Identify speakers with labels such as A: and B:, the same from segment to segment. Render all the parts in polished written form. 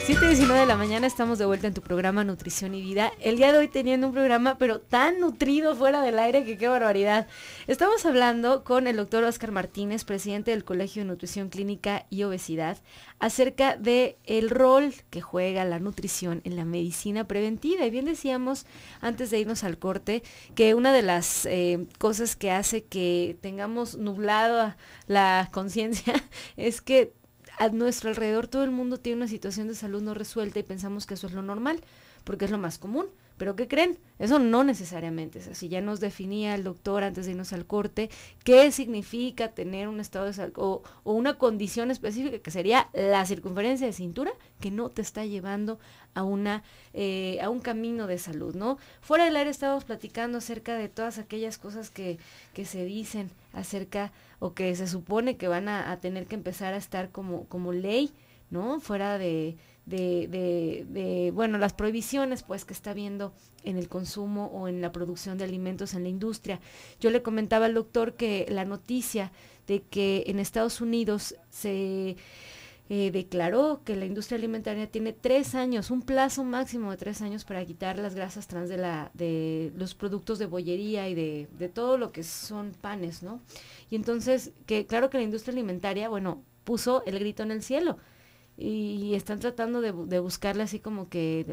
A: 7:19 de la mañana, estamos de vuelta en tu programa Nutrición y Vida. El día de hoy teniendo un programa, pero tan nutrido fuera del aire que qué barbaridad. Estamos hablando con el doctor Óscar Martínez, presidente del Colegio de Nutrición Clínica y Obesidad, acerca de el rol que juega la nutrición en la medicina preventiva. Y bien decíamos, antes de irnos al corte, que una de las cosas que hace que tengamos nublada la conciencia es que a nuestro alrededor todo el mundo tiene una situación de salud no resuelta y pensamos que eso es lo normal, porque es lo más común. Pero ¿qué creen? Eso no necesariamente es así. Ya nos definía el doctor antes de irnos al corte qué significa tener un estado de salud o una condición específica que sería la circunferencia de cintura que no te está llevando a un camino de salud, ¿no? Fuera del aire estábamos platicando acerca de todas aquellas cosas que se dicen acerca o que se supone que van a tener que empezar a estar como ley, ¿no? Fuera de bueno, las prohibiciones pues que está habiendo en el consumo o en la producción de alimentos en la industria. Yo le comentaba al doctor que la noticia de que en Estados Unidos se declaró que la industria alimentaria tiene 3 años, un plazo máximo de 3 años para quitar las grasas trans de los productos de bollería y de todo lo que son panes, ¿no? Y entonces, que claro que la industria alimentaria, bueno, puso el grito en el cielo. Y están tratando de buscarle así como que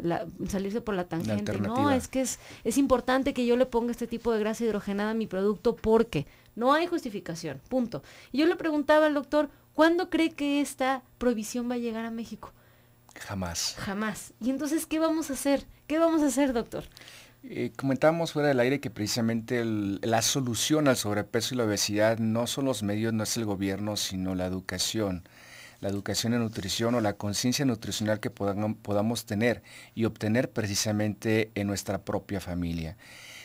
A: salirse por la tangente. No, es que es importante que yo le ponga este tipo de grasa hidrogenada a mi producto porque no hay justificación, punto. Y yo le preguntaba al doctor, ¿cuándo cree que esta prohibición va a llegar a México?
B: Jamás.
A: Jamás. Y entonces, ¿qué vamos a hacer? ¿Qué vamos a hacer, doctor?
B: Comentábamos fuera del aire que precisamente la solución al sobrepeso y la obesidad no son los medios, no es el gobierno, sino la educación en nutrición o la conciencia nutricional que podamos tener y obtener precisamente en nuestra propia familia.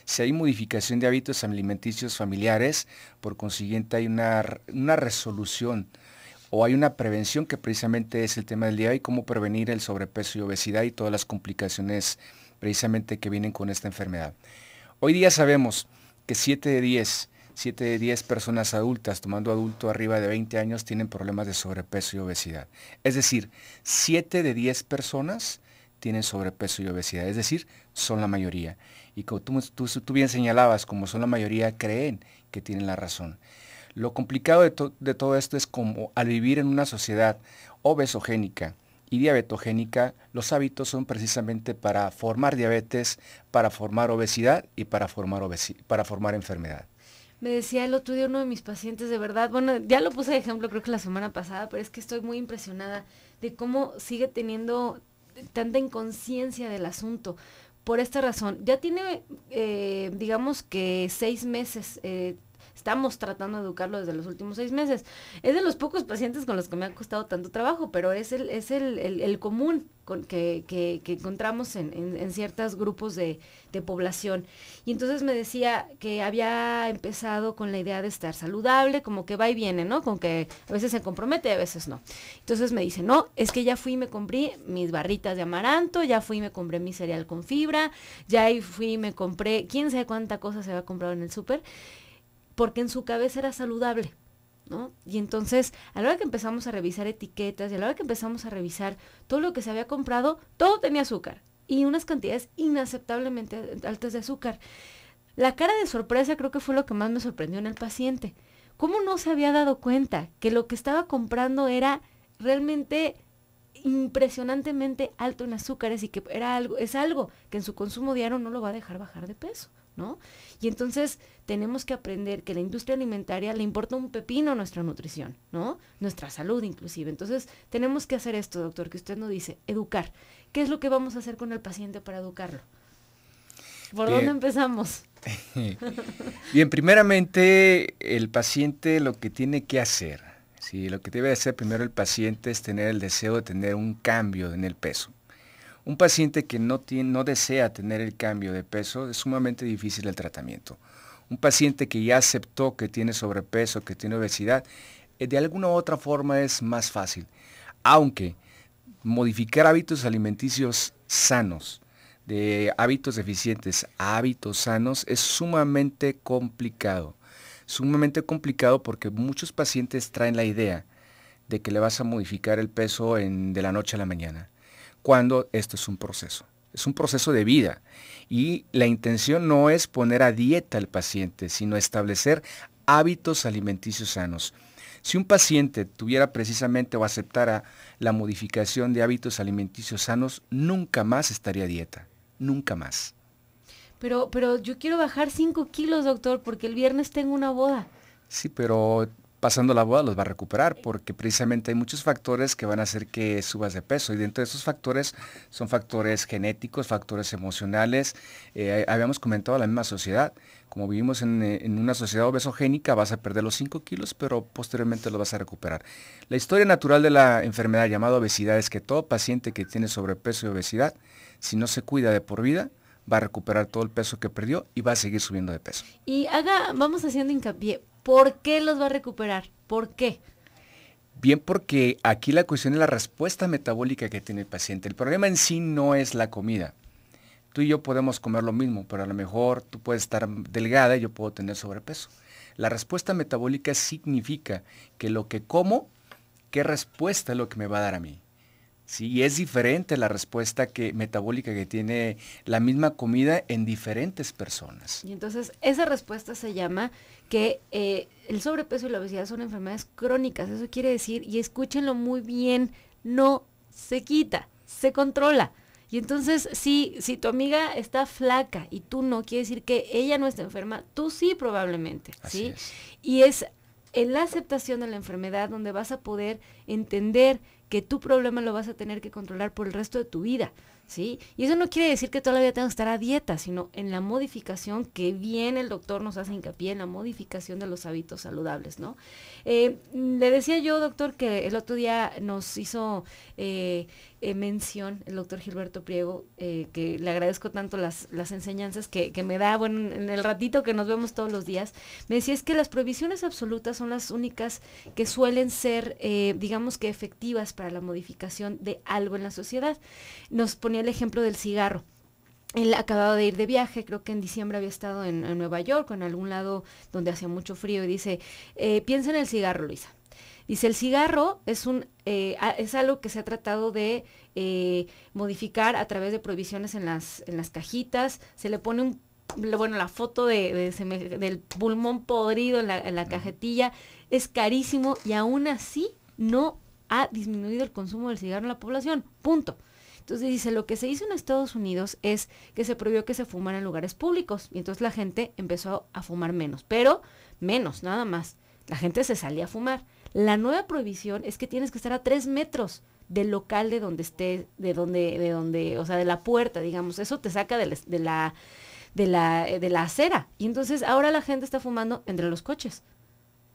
B: Si hay modificación de hábitos alimenticios familiares, por consiguiente hay una resolución o hay una prevención que precisamente es el tema del día de hoy, cómo prevenir el sobrepeso y obesidad y todas las complicaciones precisamente que vienen con esta enfermedad. Hoy día sabemos que 7 de 10 personas adultas, tomando adulto arriba de 20 años, tienen problemas de sobrepeso y obesidad. Es decir, 7 de 10 personas tienen sobrepeso y obesidad, es decir, son la mayoría. Y como tú bien señalabas, como son la mayoría, creen que tienen la razón. Lo complicado de todo esto es como al vivir en una sociedad obesogénica y diabetogénica, los hábitos son precisamente para formar diabetes, para formar obesidad y para formar enfermedad.
A: Me decía el otro día uno de mis pacientes, de verdad, bueno, ya lo puse de ejemplo creo que la semana pasada, pero es que estoy muy impresionada de cómo sigue teniendo tanta inconsciencia del asunto. Por esta razón, ya tiene, digamos que 6 meses, estamos tratando de educarlo desde los últimos 6 meses. Es de los pocos pacientes con los que me ha costado tanto trabajo, pero es el común que encontramos en ciertos grupos de población. Y entonces me decía que había empezado con la idea de estar saludable, como que va y viene, ¿no? Con que a veces se compromete y a veces no. Entonces me dice, no, es que ya fui y me compré mis barritas de amaranto, ya fui y me compré mi cereal con fibra, ya fui y me compré, quién sabe cuánta cosa se había comprado en el súper, porque en su cabeza era saludable, ¿no? Y entonces, a la hora que empezamos a revisar etiquetas y a la hora que empezamos a revisar todo lo que se había comprado, todo tenía azúcar y unas cantidades inaceptablemente altas de azúcar. La cara de sorpresa creo que fue lo que más me sorprendió en el paciente. ¿Cómo no se había dado cuenta que lo que estaba comprando era realmente impresionantemente alto en azúcares y que es algo que en su consumo diario no lo va a dejar bajar de peso, ¿no? Y entonces tenemos que aprender que la industria alimentaria le importa un pepino nuestra nutrición, ¿no? Nuestra salud inclusive. Entonces tenemos que hacer esto, doctor, que usted nos dice, educar. ¿Qué es lo que vamos a hacer con el paciente para educarlo? ¿Por dónde empezamos?
B: Bien, primeramente el paciente lo que tiene que hacer, ¿sí? Lo que debe hacer primero el paciente es tener el deseo de tener un cambio en el peso. Un paciente que no desea tener el cambio de peso es sumamente difícil el tratamiento. Un paciente que ya aceptó que tiene sobrepeso, que tiene obesidad, de alguna u otra forma es más fácil. Aunque modificar hábitos alimenticios sanos, de hábitos deficientes a hábitos sanos, es sumamente complicado. Sumamente complicado porque muchos pacientes traen la idea de que le vas a modificar el peso de la noche a la mañana. cuando esto es un proceso de vida. Y la intención no es poner a dieta al paciente, sino establecer hábitos alimenticios sanos. Si un paciente tuviera precisamente o aceptara la modificación de hábitos alimenticios sanos, nunca más estaría a dieta, nunca más.
A: Pero yo quiero bajar 5 kilos, doctor, porque el viernes tengo una boda.
B: Sí, pero pasando la boda los va a recuperar porque precisamente hay muchos factores que van a hacer que subas de peso y dentro de esos factores son factores genéticos, factores emocionales. Habíamos comentado la misma sociedad, como vivimos en una sociedad obesogénica vas a perder los 5 kilos pero posteriormente los vas a recuperar. La historia natural de la enfermedad llamada obesidad es que todo paciente que tiene sobrepeso y obesidad, si no se cuida de por vida, va a recuperar todo el peso que perdió y va a seguir subiendo de peso.
A: Y vamos haciendo hincapié. ¿Por qué los va a recuperar? ¿Por qué?
B: Bien, porque aquí la cuestión es la respuesta metabólica que tiene el paciente. El problema en sí no es la comida. Tú y yo podemos comer lo mismo, pero a lo mejor tú puedes estar delgada y yo puedo tener sobrepeso. La respuesta metabólica significa que lo que como, ¿qué respuesta es lo que me va a dar a mí? Sí, es diferente la respuesta metabólica que tiene la misma comida en diferentes personas.
A: Y entonces esa respuesta se llama que el sobrepeso y la obesidad son enfermedades crónicas. Eso quiere decir, y escúchenlo muy bien, no se quita, se controla. Y entonces si tu amiga está flaca y tú no, quiere decir que ella no está enferma, tú sí probablemente.
B: Así
A: ¿sí?
B: es.
A: Y es en la aceptación de la enfermedad donde vas a poder entender que tu problema lo vas a tener que controlar por el resto de tu vida, ¿sí? Y eso no quiere decir que toda la vida tengas que estar a dieta, sino en la modificación que bien el doctor nos hace hincapié, en la modificación de los hábitos saludables, ¿no? Le decía yo, doctor, que el otro día nos hizo mención el doctor Gilberto Priego, que le agradezco tanto las enseñanzas que me da, bueno, en el ratito que nos vemos todos los días, me decía es que las prohibiciones absolutas son las únicas que suelen ser, digamos que efectivas para la modificación de algo en la sociedad. Nos ponía el ejemplo del cigarro. Él acababa de ir de viaje, creo que en diciembre había estado en Nueva York o en algún lado donde hacía mucho frío y dice, piensa en el cigarro, Luisa. Dice, el cigarro es algo que se ha tratado de modificar a través de prohibiciones en las cajitas, se le pone la foto del pulmón podrido en la cajetilla, es carísimo y aún así no ha disminuido el consumo del cigarro en la población, punto. Entonces dice, lo que se hizo en Estados Unidos es que se prohibió que se fumara en lugares públicos y entonces la gente empezó a fumar menos, pero menos, nada más. La gente se salía a fumar. La nueva prohibición es que tienes que estar a 3 metros del local de donde estés, o sea, de la puerta, digamos. Eso te saca de la acera. Y entonces ahora la gente está fumando entre los coches.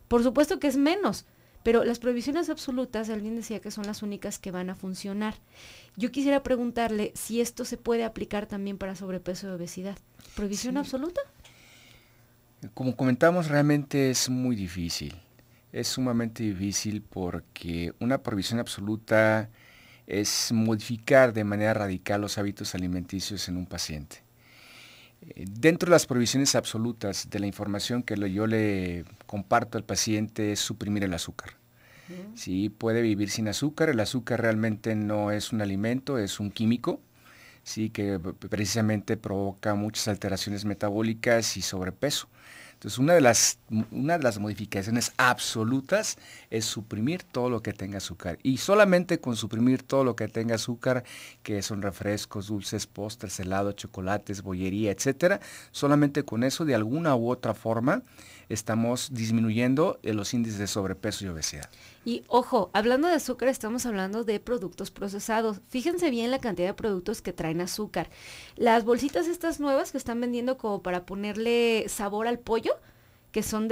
A: Por supuesto que es menos, pero las prohibiciones absolutas, alguien decía que son las únicas que van a funcionar. Yo quisiera preguntarle si esto se puede aplicar también para sobrepeso y obesidad. ¿Prohibición absoluta?
B: Como comentamos, realmente es muy difícil. Es sumamente difícil porque una prohibición absoluta es modificar de manera radical los hábitos alimenticios en un paciente. Dentro de las prohibiciones absolutas de la información que yo le comparto al paciente es suprimir el azúcar. Sí, puede vivir sin azúcar. El azúcar realmente no es un alimento, es un químico, sí, que precisamente provoca muchas alteraciones metabólicas y sobrepeso. Entonces, una de las modificaciones absolutas es suprimir todo lo que tenga azúcar. Y solamente con suprimir todo lo que tenga azúcar, que son refrescos, dulces, postres, helados, chocolates, bollería, etcétera, solamente con eso, de alguna u otra forma, estamos disminuyendo los índices de sobrepeso y obesidad.
A: Y ojo, hablando de azúcar, estamos hablando de productos procesados. Fíjense bien la cantidad de productos que traen azúcar. Las bolsitas estas nuevas que están vendiendo como para ponerle sabor al pollo, que son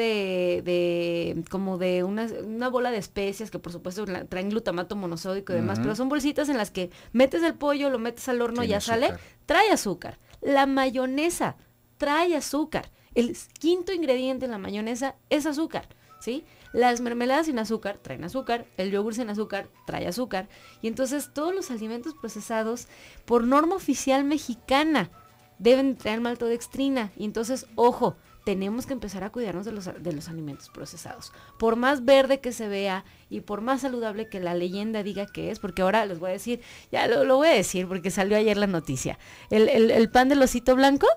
A: como de una bola de especias que por supuesto traen glutamato monosódico y demás, pero son bolsitas en las que metes el pollo, lo metes al horno, ya sale, trae azúcar. La mayonesa trae azúcar. El quinto ingrediente en la mayonesa es azúcar, ¿sí? Las mermeladas sin azúcar traen azúcar, el yogur sin azúcar trae azúcar, y entonces todos los alimentos procesados, por norma oficial mexicana, deben traer maltodextrina, y entonces, ojo, tenemos que empezar a cuidarnos de los alimentos procesados. Por más verde que se vea y por más saludable que la leyenda diga que es, porque ahora les voy a decir, ya lo voy a decir porque salió ayer la noticia. El pan del osito blanco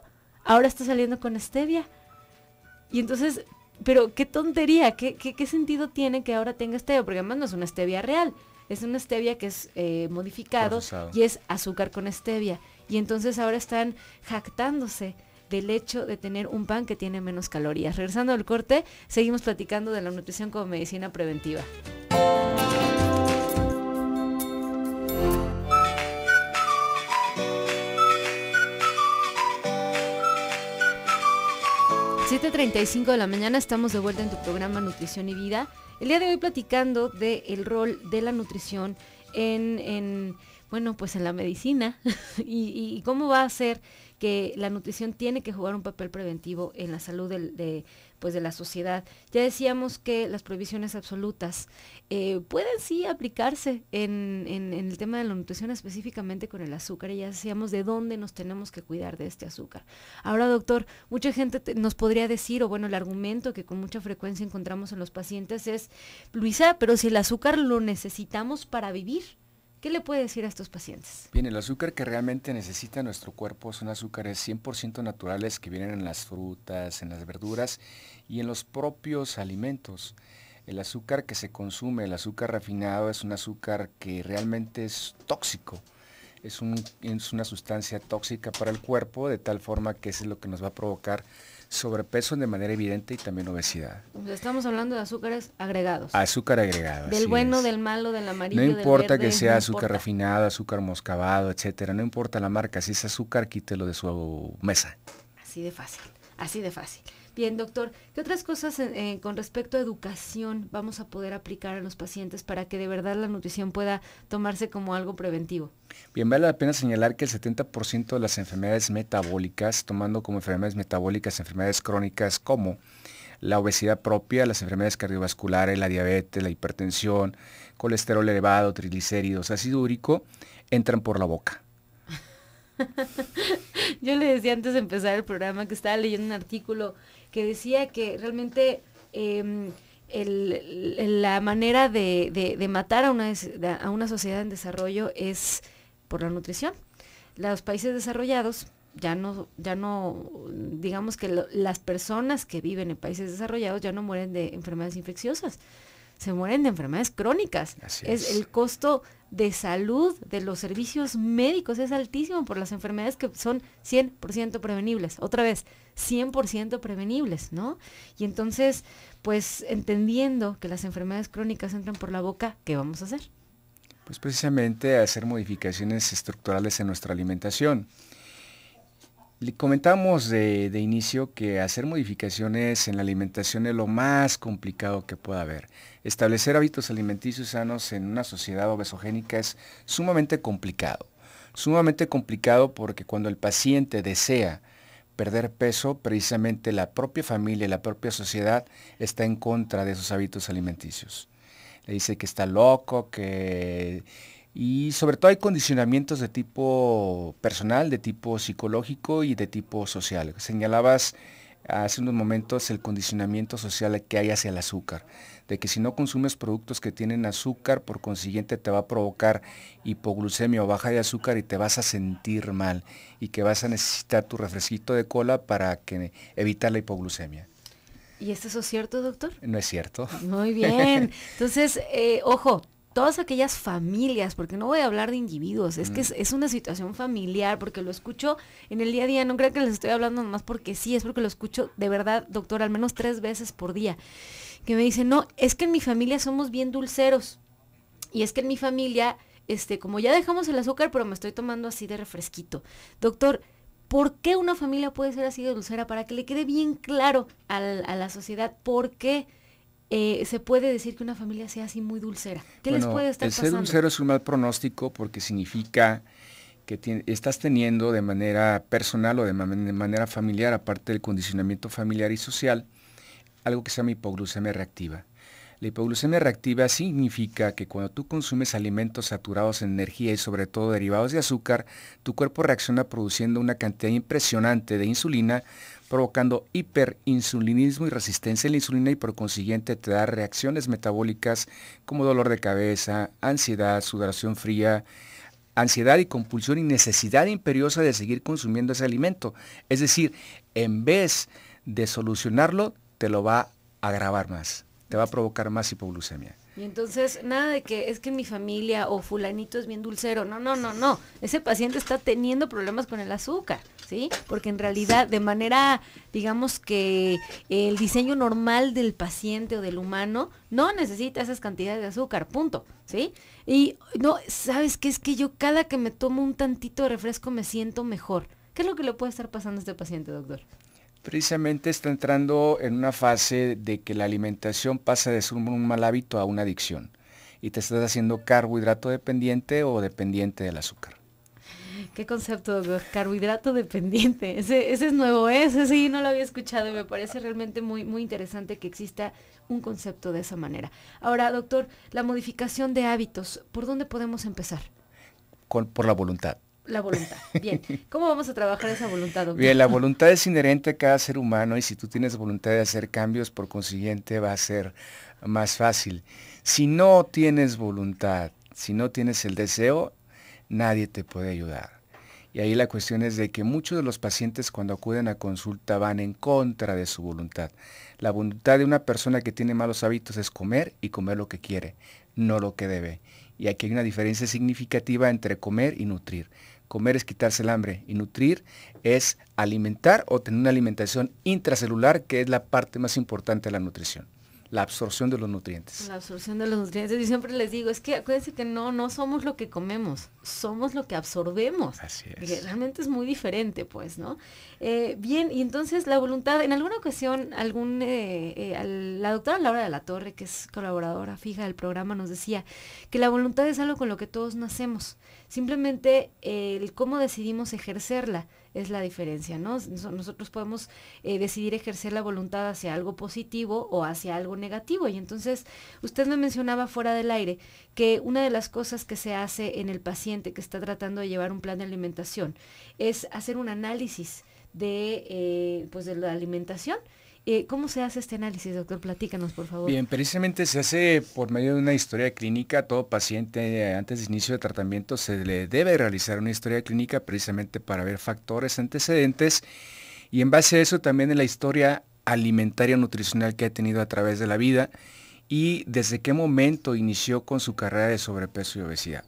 A: ahora está saliendo con stevia. Y entonces, pero qué tontería, qué sentido tiene que ahora tenga stevia, porque además no es una stevia real, es una stevia que es modificado procesado. Y es azúcar con stevia. Y entonces ahora están jactándose del hecho de tener un pan que tiene menos calorías. Regresando al corte, seguimos platicando de la nutrición como medicina preventiva. (7:35 de la mañana), estamos de vuelta en tu programa Nutrición y Vida. El día de hoy platicando del rol de la nutrición en la medicina y cómo va a ser que la nutrición tiene que jugar un papel preventivo en la salud de la sociedad. Ya decíamos que las prohibiciones absolutas pueden sí aplicarse en el tema de la nutrición, específicamente con el azúcar, y ya decíamos de dónde nos tenemos que cuidar de este azúcar. Ahora, doctor, mucha gente nos podría decir, el argumento que con mucha frecuencia encontramos en los pacientes es: Luisa, pero si el azúcar lo necesitamos para vivir, ¿qué le puede decir a estos pacientes?
B: Bien, el azúcar que realmente necesita nuestro cuerpo son azúcares 100% naturales que vienen en las frutas, en las verduras y en los propios alimentos. El azúcar que se consume, el azúcar refinado, es un azúcar que realmente es tóxico. Es una sustancia tóxica para el cuerpo, de tal forma que eso es lo que nos va a provocar sobrepeso de manera evidente y también obesidad.
A: Estamos hablando de azúcares agregados.
B: Azúcar agregado.
A: Del bueno, del malo, del amarillo,
B: del verde. No importa que sea
A: no
B: azúcar refinado, azúcar moscavado, etcétera. No importa la marca, si es azúcar, quítelo de su mesa.
A: Así de fácil, así de fácil. Bien, doctor, ¿qué otras cosas con respecto a educación vamos a poder aplicar a los pacientes para que de verdad la nutrición pueda tomarse como algo preventivo?
B: Bien, vale la pena señalar que el 70% de las enfermedades metabólicas, tomando como enfermedades metabólicas enfermedades crónicas como la obesidad propia, las enfermedades cardiovasculares, la diabetes, la hipertensión, colesterol elevado, triglicéridos, ácido úrico, entran por la boca.
A: Yo le decía antes de empezar el programa que estaba leyendo un artículo que decía que realmente la manera de matar a una sociedad en desarrollo es por la nutrición. Los países desarrollados ya no digamos que las personas que viven en países desarrollados ya no mueren de enfermedades infecciosas, se mueren de enfermedades crónicas. Es el costo de salud de los servicios médicos es altísimo por las enfermedades que son 100% prevenibles. Otra vez, 100% prevenibles, ¿no? Y entonces, pues entendiendo que las enfermedades crónicas entran por la boca, ¿qué vamos a hacer?
B: Pues precisamente hacer modificaciones estructurales en nuestra alimentación. Le comentamos de inicio que hacer modificaciones en la alimentación es lo más complicado que pueda haber. Establecer hábitos alimenticios sanos en una sociedad obesogénica es sumamente complicado. Sumamente complicado porque cuando el paciente desea perder peso, precisamente la propia familia y la propia sociedad está en contra de esos hábitos alimenticios. Le dice que está loco, y sobre todo hay condicionamientos de tipo personal, de tipo psicológico y de tipo social. Señalabas hace unos momentos el condicionamiento social que hay hacia el azúcar, de que si no consumes productos que tienen azúcar, por consiguiente te va a provocar hipoglucemia o baja de azúcar y te vas a sentir mal y que vas a necesitar tu refresquito de cola para evitar la hipoglucemia.
A: ¿Y es eso cierto, doctor?
B: No es cierto.
A: Muy bien. Entonces, ojo, todas aquellas familias, porque no voy a hablar de individuos, es que es una situación familiar, porque lo escucho en el día a día, no crean que les estoy hablando nomás porque sí, es porque lo escucho de verdad, doctor, al menos 3 veces por día, que me dicen, no, es que en mi familia somos bien dulceros, y es que en mi familia, como ya dejamos el azúcar, pero me estoy tomando así de refresquito. Doctor, ¿por qué una familia puede ser así de dulcera? Para que le quede bien claro a la sociedad, ¿por qué se puede decir que una familia sea así muy dulcera? ¿Qué les puede estar pasando?
B: El ser dulcero es un mal pronóstico porque significa que estás teniendo de manera personal o de manera familiar, aparte del condicionamiento familiar y social, algo que se llama hipoglucemia reactiva. La hipoglucemia reactiva significa que cuando tú consumes alimentos saturados en energía y sobre todo derivados de azúcar, tu cuerpo reacciona produciendo una cantidad impresionante de insulina, provocando hiperinsulinismo y resistencia a la insulina y por consiguiente te da reacciones metabólicas como dolor de cabeza, ansiedad, sudoración fría, ansiedad y compulsión y necesidad imperiosa de seguir consumiendo ese alimento. Es decir, en vez de solucionarlo, te lo va a agravar más, te va a provocar más hipoglucemia.
A: Y entonces, nada de que es que mi familia o fulanito es bien dulcero. No, no, no, no. Ese paciente está teniendo problemas con el azúcar, ¿sí? Porque en realidad, de manera, digamos que el diseño normal del paciente o del humano no necesita esas cantidades de azúcar, punto, ¿sí? Y no, ¿sabes qué? Es que yo cada que me tomo un tantito de refresco me siento mejor. ¿Qué es lo que le puede estar pasando a este paciente, doctor?
B: Precisamente está entrando en una fase de que la alimentación pasa de ser un mal hábito a una adicción y te estás haciendo carbohidrato dependiente o dependiente del azúcar.
A: ¿Qué concepto, doctor? Carbohidrato dependiente. Ese es nuevo, ¿eh? Ese sí no lo había escuchado y me parece realmente muy, muy interesante que exista un concepto de esa manera. Ahora, doctor, la modificación de hábitos, ¿por dónde podemos empezar?
B: Por la voluntad.
A: La voluntad. Bien. ¿Cómo vamos a trabajar esa voluntad, doctor?
B: Bien, la voluntad es inherente a cada ser humano y si tú tienes voluntad de hacer cambios, por consiguiente va a ser más fácil. Si no tienes voluntad, si no tienes el deseo, nadie te puede ayudar. Y ahí la cuestión es de que muchos de los pacientes cuando acuden a consulta van en contra de su voluntad. La voluntad de una persona que tiene malos hábitos es comer y comer lo que quiere, no lo que debe. Y aquí hay una diferencia significativa entre comer y nutrir. Comer es quitarse el hambre y nutrir es alimentar o tener una alimentación intracelular, que es la parte más importante de la nutrición, la absorción de los nutrientes.
A: La absorción de los nutrientes. Y siempre les digo, es que acuérdense que no somos lo que comemos, somos lo que absorbemos.
B: Así es.
A: Porque realmente es muy diferente, pues, ¿no? Bien, y entonces la voluntad, en alguna ocasión, la doctora Laura de la Torre, que es colaboradora fija del programa, nos decía que la voluntad es algo con lo que todos nacemos. Simplemente el cómo decidimos ejercerla es la diferencia, ¿no? Nosotros podemos decidir ejercer la voluntad hacia algo positivo o hacia algo negativo. Y entonces, usted me mencionaba fuera del aire que una de las cosas que se hace en el paciente que está tratando de llevar un plan de alimentación es hacer un análisis de la alimentación. ¿Cómo se hace este análisis, doctor? Platícanos, por favor.
B: Bien, precisamente se hace por medio de una historia clínica. Todo paciente antes de inicio de tratamiento se le debe realizar una historia clínica precisamente para ver factores antecedentes y en base a eso también en la historia alimentaria nutricional que ha tenido a través de la vida y desde qué momento inició con su carrera de sobrepeso y obesidad.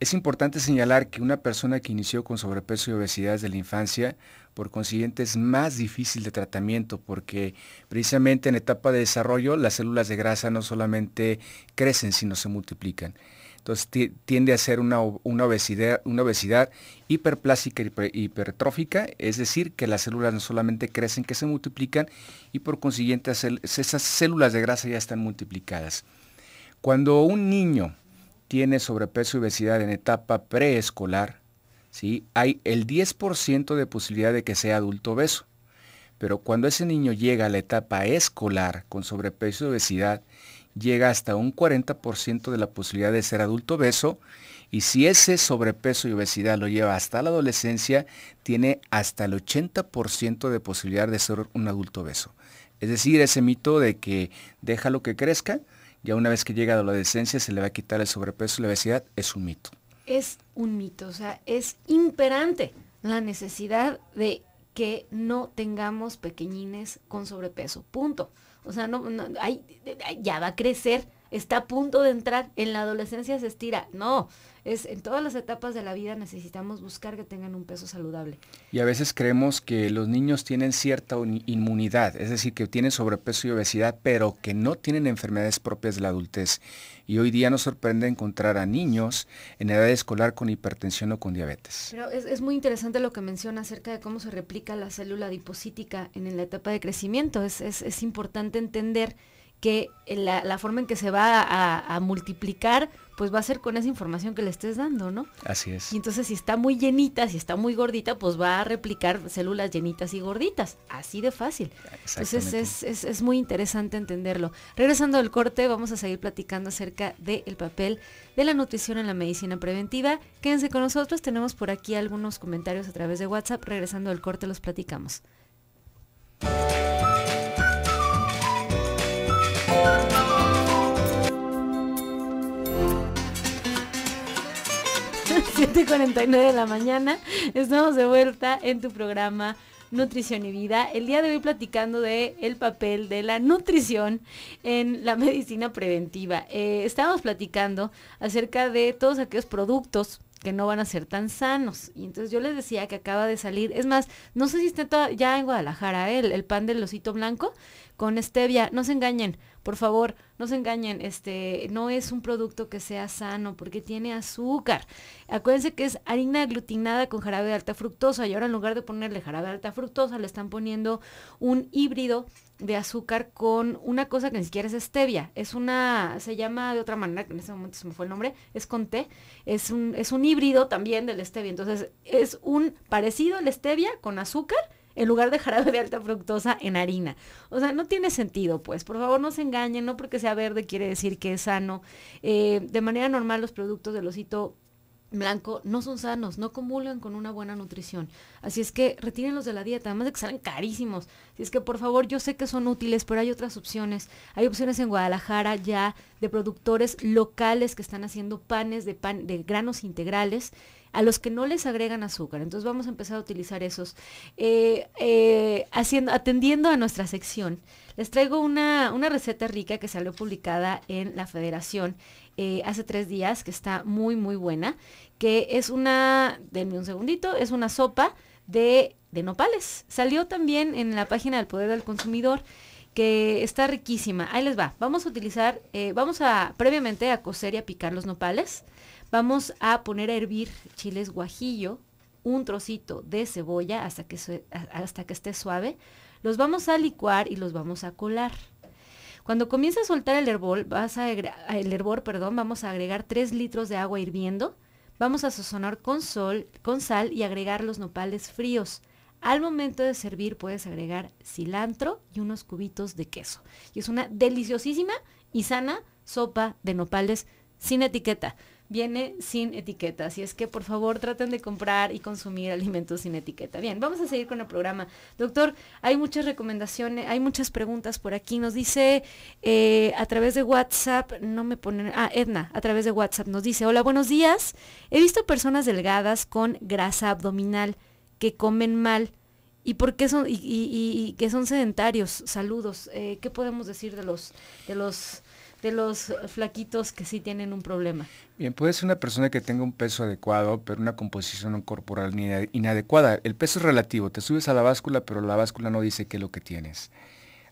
B: Es importante señalar que una persona que inició con sobrepeso y obesidad desde la infancia, por consiguiente es más difícil de tratamiento porque precisamente en etapa de desarrollo las células de grasa no solamente crecen, sino se multiplican. Entonces tiende a ser una obesidad hiperplásica y hipertrófica, es decir, que las células no solamente crecen, que se multiplican y por consiguiente esas células de grasa ya están multiplicadas. Cuando un niño tiene sobrepeso y obesidad en etapa preescolar, ¿sí? Hay el 10% de posibilidad de que sea adulto obeso. Pero cuando ese niño llega a la etapa escolar con sobrepeso y obesidad, llega hasta un 40% de la posibilidad de ser adulto obeso. Y si ese sobrepeso y obesidad lo lleva hasta la adolescencia, tiene hasta el 80% de posibilidad de ser un adulto obeso. Es decir, ese mito de que déjalo que crezca, ya una vez que llega a la adolescencia se le va a quitar el sobrepeso y la obesidad, es un mito.
A: Es un mito, o sea, es imperante la necesidad de que no tengamos pequeñines con sobrepeso, punto. O sea, ya va a crecer, está a punto de entrar, en la adolescencia se estira. No, en todas las etapas de la vida necesitamos buscar que tengan un peso saludable.
B: Y a veces creemos que los niños tienen cierta inmunidad, es decir, que tienen sobrepeso y obesidad, pero que no tienen enfermedades propias de la adultez. Y hoy día nos sorprende encontrar a niños en edad escolar con hipertensión o con diabetes.
A: Pero es muy interesante lo que menciona acerca de cómo se replica la célula adipocítica en la etapa de crecimiento. Es importante entender que la forma en que se va a multiplicar, pues va a ser con esa información que le estés dando, ¿no?
B: Así es.
A: Y entonces si está muy llenita, si está muy gordita, pues va a replicar células llenitas y gorditas, así de fácil. Entonces es muy interesante entenderlo. Regresando al corte, vamos a seguir platicando acerca del papel de la nutrición en la medicina preventiva. Quédense con nosotros, tenemos por aquí algunos comentarios a través de WhatsApp. Regresando al corte los platicamos. 7:49 de la mañana, estamos de vuelta en tu programa Nutrición y Vida. El día de hoy platicando de el papel de la nutrición en la medicina preventiva. Estábamos platicando acerca de todos aquellos productos que no van a ser tan sanos. Y entonces yo les decía que acaba de salir, es más, no sé si está ya en Guadalajara, el pan del osito blanco con stevia. No se engañen, por favor, no se engañen, no es un producto que sea sano porque tiene azúcar. Acuérdense que es harina aglutinada con jarabe de alta fructosa, y ahora en lugar de ponerle jarabe de alta fructosa le están poniendo un híbrido de azúcar con una cosa que ni siquiera es stevia, se llama de otra manera, que en este momento se me fue el nombre, es con té, es un híbrido también del stevia. Entonces es un parecido al stevia con azúcar en lugar de jarabe de alta fructosa en harina. O sea, no tiene sentido, pues. Por favor, no se engañen, no porque sea verde quiere decir que es sano. De manera normal, los productos del osito blanco no son sanos, no comulgan con una buena nutrición. Así es que retírenlos de la dieta, además de que salen carísimos. Así es que, por favor, yo sé que son útiles, pero hay otras opciones. Hay opciones en Guadalajara ya de productores locales que están haciendo panes de granos integrales, a los que no les agregan azúcar. Entonces vamos a empezar a utilizar esos. Atendiendo a nuestra sección, les traigo una receta rica que salió publicada en la Federación hace 3 días, que está muy, muy buena, que es denme un segundito, es una sopa de nopales. Salió también en la página del Poder del Consumidor, que está riquísima. Ahí les va. Vamos a utilizar, previamente a cocer y a picar los nopales. Vamos a poner a hervir chiles guajillo, un trocito de cebolla hasta que esté suave. Los vamos a licuar y los vamos a colar. Cuando comience a soltar el hervor, vamos a agregar 3 litros de agua hirviendo. Vamos a sazonar con sal y agregar los nopales fríos. Al momento de servir puedes agregar cilantro y unos cubitos de queso. Y es una deliciosísima y sana sopa de nopales sin etiqueta. Viene sin etiqueta, así es que por favor traten de comprar y consumir alimentos sin etiqueta. Bien, vamos a seguir con el programa. Doctor, hay muchas recomendaciones, hay muchas preguntas por aquí. Nos dice a través de WhatsApp, Edna, a través de WhatsApp nos dice: hola, buenos días. He visto personas delgadas con grasa abdominal que comen mal. ¿Y por qué y que son sedentarios? Saludos. ¿Qué podemos decir de los flaquitos que sí tienen un problema?
B: Bien, puede ser una persona que tenga un peso adecuado, pero una composición corporal inadecuada. El peso es relativo, te subes a la báscula, pero la báscula no dice qué es lo que tienes.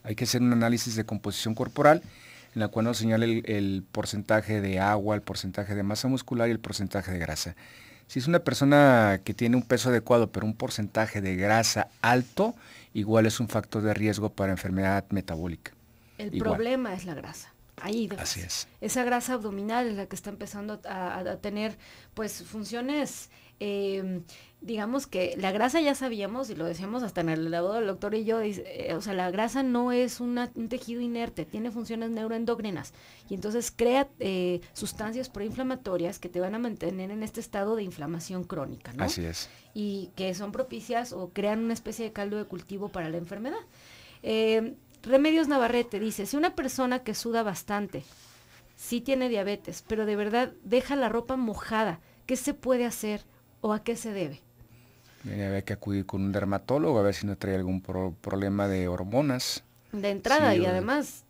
B: Hay que hacer un análisis de composición corporal, en la cual nos señala el porcentaje de agua, el porcentaje de masa muscular y el porcentaje de grasa. Si es una persona que tiene un peso adecuado, pero un porcentaje de grasa alto, igual es un factor de riesgo para enfermedad metabólica.
A: El problema es la grasa.
B: Así es.
A: Esa grasa abdominal es la que está empezando a tener pues funciones, digamos que la grasa ya sabíamos y lo decíamos hasta en el lavado del doctor y yo, o sea, la grasa no es un tejido inerte, tiene funciones neuroendócrinas y entonces crea sustancias proinflamatorias que te van a mantener en este estado de inflamación crónica, ¿no?
B: Así es.
A: Y que son propicias o crean una especie de caldo de cultivo para la enfermedad. Remedios Navarrete dice: si una persona que suda bastante, sí tiene diabetes, pero de verdad deja la ropa mojada, ¿qué se puede hacer o a qué se debe?
B: Había que acudir con un dermatólogo a ver si no trae algún problema de hormonas.
A: De entrada, sí, y además,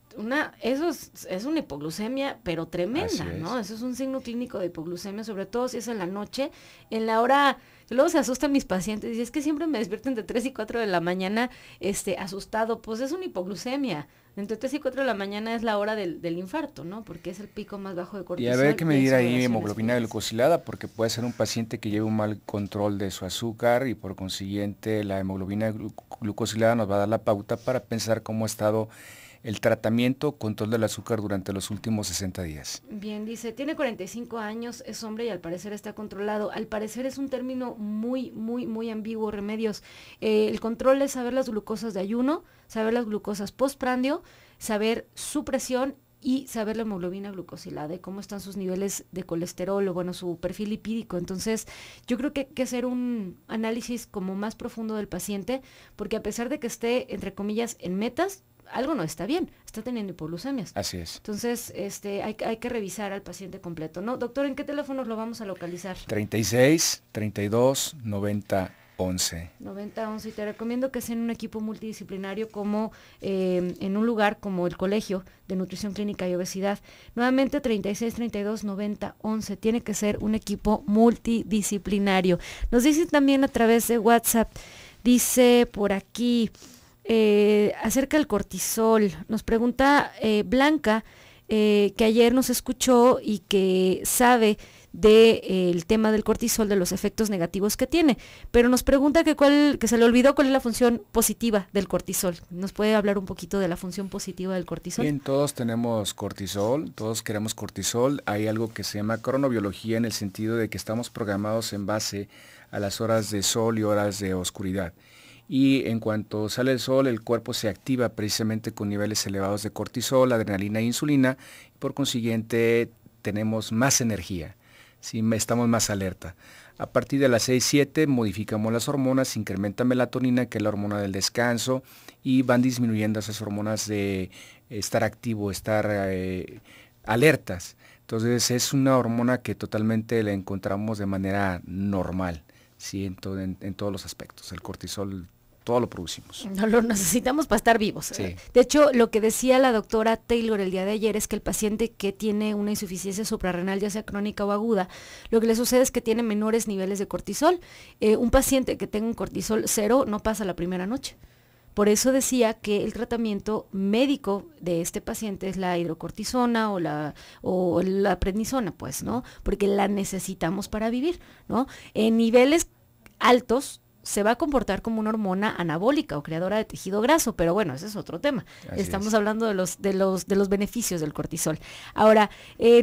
A: eso es una hipoglucemia, pero tremenda, ¿no? Eso es un signo clínico de hipoglucemia, sobre todo si es en la noche, en la hora. Luego se asustan mis pacientes y es que siempre me despierto entre 3 y 4 de la mañana asustado. Pues es una hipoglucemia. Entre 3 y 4 de la mañana es la hora del infarto, ¿no? Porque es el pico más bajo de cortisol.
B: Y habrá que medir ahí hemoglobina glucosilada, porque puede ser un paciente que lleve un mal control de su azúcar y por consiguiente la hemoglobina glucosilada nos va a dar la pauta para pensar cómo ha estado el tratamiento, control del azúcar durante los últimos 60 días.
A: Bien, dice, tiene 45 años, es hombre y al parecer está controlado. Al parecer es un término muy ambiguo, Remedios. El control es saber las glucosas de ayuno, saber las glucosas postprandio, saber su presión y saber la hemoglobina glucosilada y cómo están sus niveles de colesterol o bueno, su perfil lipídico. Entonces, yo creo que hay que hacer un análisis como más profundo del paciente, porque a pesar de que esté, entre comillas, en metas, algo no está bien, está teniendo hipoglucemias.
B: Así es.
A: Entonces, hay que revisar al paciente completo, ¿no? Doctor, ¿en qué teléfonos lo vamos a localizar?
B: 36, 32, 90, 11.
A: 90-11, y te recomiendo que sea en un equipo multidisciplinario como en un lugar como el Colegio de Nutrición Clínica y Obesidad. Nuevamente 36, 32, 90, 11. Tiene que ser un equipo multidisciplinario. Nos dicen también a través de WhatsApp, dice por aquí, acerca del cortisol. Nos pregunta Blanca, que ayer nos escuchó y que sabe del tema del cortisol, de los efectos negativos que tiene, pero nos pregunta que se le olvidó cuál es la función positiva del cortisol. ¿Nos puede hablar un poquito de la función positiva del cortisol?
B: Bien, todos tenemos cortisol, todos queremos cortisol. Hay algo que se llama cronobiología, en el sentido de que estamos programados en base a las horas de sol y horas de oscuridad. Y en cuanto sale el sol, el cuerpo se activa precisamente con niveles elevados de cortisol, adrenalina e insulina, y por consiguiente tenemos más energía. Sí, estamos más alerta. A partir de las 6-7 modificamos las hormonas, incrementa melatonina, que es la hormona del descanso, y van disminuyendo esas hormonas de estar activo, estar alertas. Entonces es una hormona que totalmente la encontramos de manera normal, ¿sí? en todos los aspectos. El cortisol todo lo producimos.
A: No lo necesitamos para estar vivos.
B: Sí.
A: De hecho, lo que decía la doctora Taylor el día de ayer es que el paciente que tiene una insuficiencia suprarrenal, ya sea crónica o aguda, lo que le sucede es que tiene menores niveles de cortisol. Un paciente que tenga un cortisol 0 no pasa la primera noche. Por eso decía que el tratamiento médico de este paciente es la hidrocortisona o la prednisona, pues, ¿no? Porque la necesitamos para vivir, ¿no? En niveles altos se va a comportar como una hormona anabólica o creadora de tejido graso, pero bueno, ese es otro tema. Estamos hablando de los beneficios del cortisol. Ahora,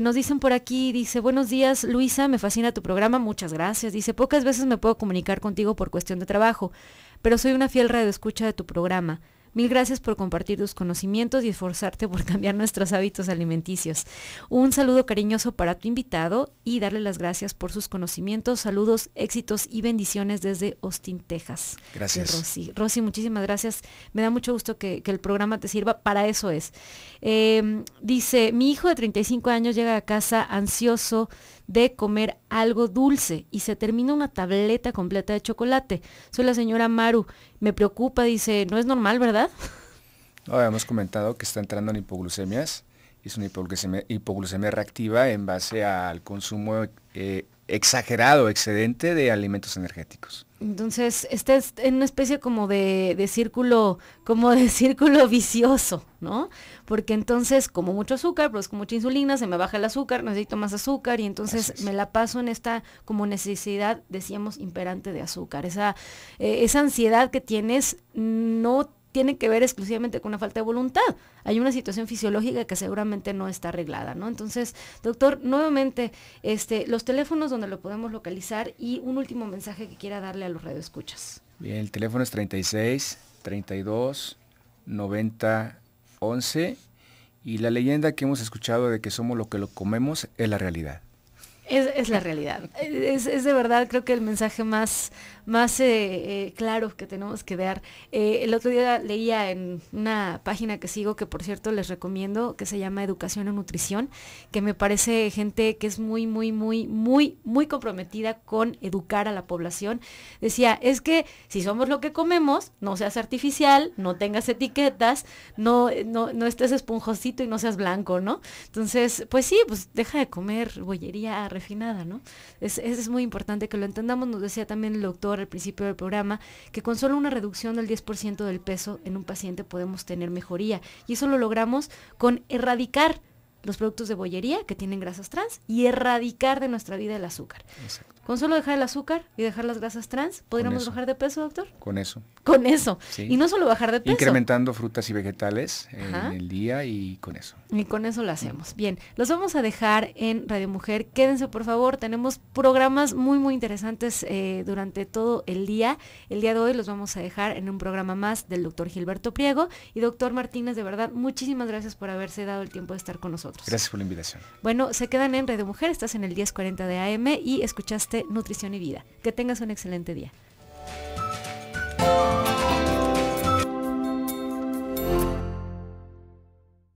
A: nos dicen por aquí, dice, buenos días, Luisa, me fascina tu programa, muchas gracias. Dice, pocas veces me puedo comunicar contigo por cuestión de trabajo, pero soy una fiel radioescucha de tu programa. Mil gracias por compartir tus conocimientos y esforzarte por cambiar nuestros hábitos alimenticios. Un saludo cariñoso para tu invitado y darle las gracias por sus conocimientos. Saludos, éxitos y bendiciones desde Austin, Texas.
B: Gracias.
A: Rosy. Rosy, muchísimas gracias. Me da mucho gusto que el programa te sirva. Para eso es. Dice, mi hijo de 35 años llega a casa ansioso de comer algo dulce y se termina una tableta completa de chocolate. Soy la señora Maru. Me preocupa, dice, no es normal, ¿verdad?
B: No, habíamos comentado que está entrando en hipoglucemias. Es una hipoglucemia reactiva en base al consumo exagerado, excedente de alimentos energéticos.
A: Entonces, este es en una especie como de círculo vicioso, ¿no? Porque entonces, como mucho azúcar, produzco mucha insulina, se me baja el azúcar, necesito más azúcar, y entonces me la paso en esta como necesidad, decíamos, imperante de azúcar. Esa ansiedad que tienes no tiene que ver exclusivamente con una falta de voluntad. Hay una situación fisiológica que seguramente no está arreglada, ¿no? Entonces, doctor, nuevamente, los teléfonos donde lo podemos localizar y un último mensaje que quiera darle a los radioescuchas.
B: Bien, el teléfono es 36, 32, 90, 11, y la leyenda que hemos escuchado de que somos lo que lo comemos es la realidad.
A: Es la realidad. Es de verdad, creo que el mensaje más claro que tenemos que dar. El otro día leía en una página que sigo, que por cierto les recomiendo, que se llama Educación en Nutrición, que me parece gente que es muy comprometida con educar a la población. Decía, es que si somos lo que comemos, no seas artificial, no tengas etiquetas, no estés esponjosito y no seas blanco, ¿no? Entonces, pues sí, pues deja de comer bollería refinada, ¿no? Es muy importante que lo entendamos. Nos decía también el doctor al principio del programa que con solo una reducción del 10% del peso en un paciente podemos tener mejoría, y eso lo logramos con erradicar los productos de bollería que tienen grasas trans y erradicar de nuestra vida el azúcar.
B: Exacto.
A: Con solo dejar el azúcar y dejar las grasas trans, ¿podríamos bajar de peso, doctor?
B: Con eso.
A: Con eso.
B: Sí.
A: Y no solo bajar de peso.
B: Incrementando frutas y vegetales en el día y con eso.
A: Y con eso lo hacemos. Bien, los vamos a dejar en Radio Mujer. Quédense, por favor. Tenemos programas muy, muy interesantes durante todo el día. El día de hoy los vamos a dejar en un programa más del doctor Gilberto Priego. Y doctor Martínez, de verdad, muchísimas gracias por haberse dado el tiempo de estar con nosotros.
B: Gracias por la invitación.
A: Bueno, se quedan en Radio Mujer. Estás en el 1040 de AM y escuchaste Nutrición y Vida. Que tengas un excelente día.